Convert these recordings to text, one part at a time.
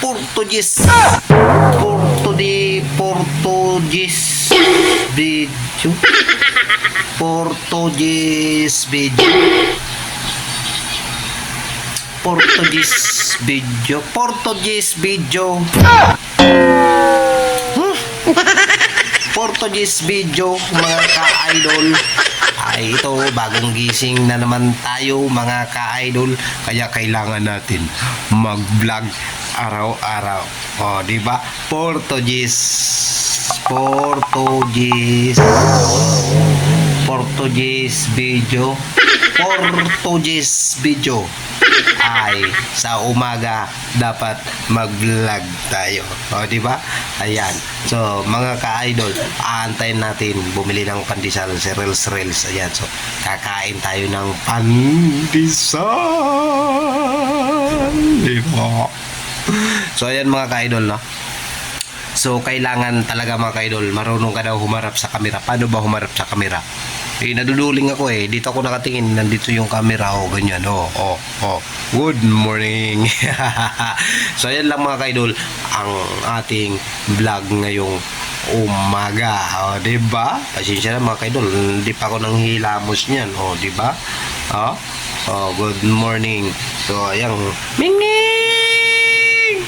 Portuguese. Portuguese video. Portuguese video. Portuguese video. Portuguese video. Portuguese video, mga ka-idol. Ay, ito, bagong gising na naman tayo, mga ka-idol. Kaya kailangan natin mag-vlog araw-araw. O, di ba? Portuguese. Portuguese. Portuguese video. Portuguese video. Ay, sa umaga dapat mag-vlog tayo. O, di ba? Ayan. So, mga ka-idol, aantayin natin bumili ng pandesal, si Reels. Ayan. So, kakain tayo ng pandesal. Di ba? So, ayan mga ka-idol, no? So, kailangan talaga mga ka-idol, marunong ka daw humarap sa kamera. Paano ba humarap sa kamera? Eh, naduduling ako eh. Dito ako nakatingin. Nandito yung camera. O, ganyan. Oh. Good morning. So, ayan lang mga kaidol ang ating vlog ngayong umaga. O, diba? Pasensya na mga kaidol. Hindi pa ako nang hilamos niyan. O, diba? Good morning. So, ayan. Mingming!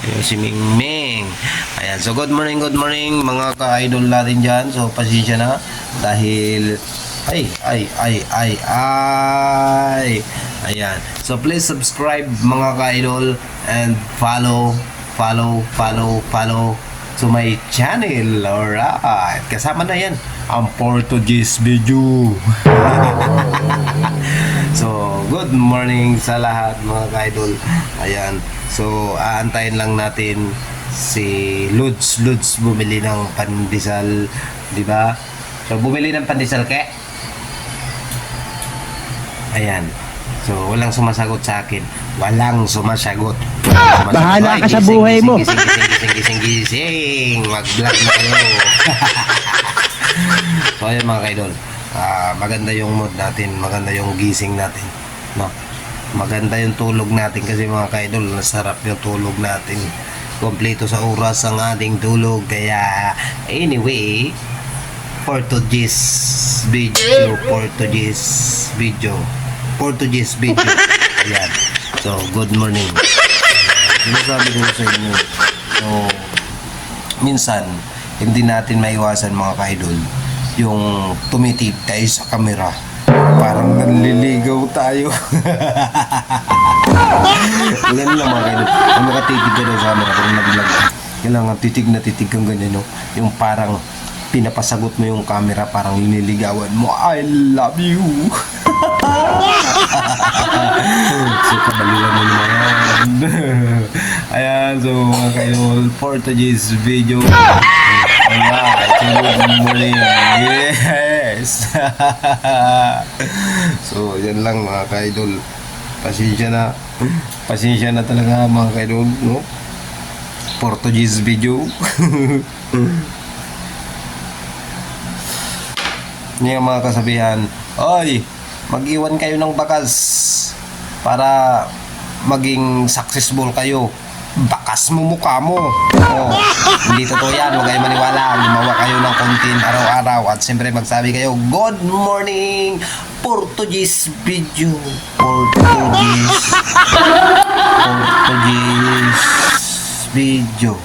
Ayan si Mingming. Ayan. So, good morning mga ka-idol natin dyan. So, pasensya na. Dahil ayan. So please subscribe mga ka-idol and follow to my channel. Alright. Kasama na yan ang Portuguese video. So good morning sa lahat mga ka-idol. Ayan. So aantayin lang natin si Ludes bumili ng pandesal, di ba? So, bumili ng pandesal ke. Ayan. So, walang sumasagot sa akin. Walang sumasagot. Bahala ka sa buhay mo. Gising. Mag-vlog na kayo. So, ayan mga kaidol. Maganda yung mood natin. Maganda yung gising natin. No? Maganda yung tulog natin kasi mga kaidol, nasarap yung tulog natin. Kompleto sa oras ang ating tulog. Kaya, anyway, Portuguese video. Ayan. So, good morning. Sinasabi ko sa inyo. So, minsan, hindi natin maiwasan mga ka-idol yung tumitip tayo sa camera. Parang nanliligaw tayo. Ganun lang mga ka-idol. Kung nakatitig ka daw sa camera, kung nag-vlog ka, kailangan titig kang ganyan, no? Yung parang pinapasagot mo yung camera, parang nililigawan mo, I love you. So, kabaliwan mo naman. Ayan, so mga kaidol, Portuguese video. Alright, good morning. Yes. So, yan lang mga kaidol. Pasensya na talaga mga kaidol, no? Portuguese video. Yung mga kasabihan, oy, mag-iwan kayo ng bakas para maging successful kayo. Bakas mo mukha mo. Hindi totoo yan. Huwag kayo maniwala. Gumawa kayo ng content araw-araw. At siyempre magsabi kayo, good morning, Portuguese video. Portuguese video.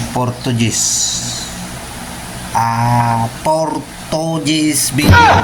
Portuguese video.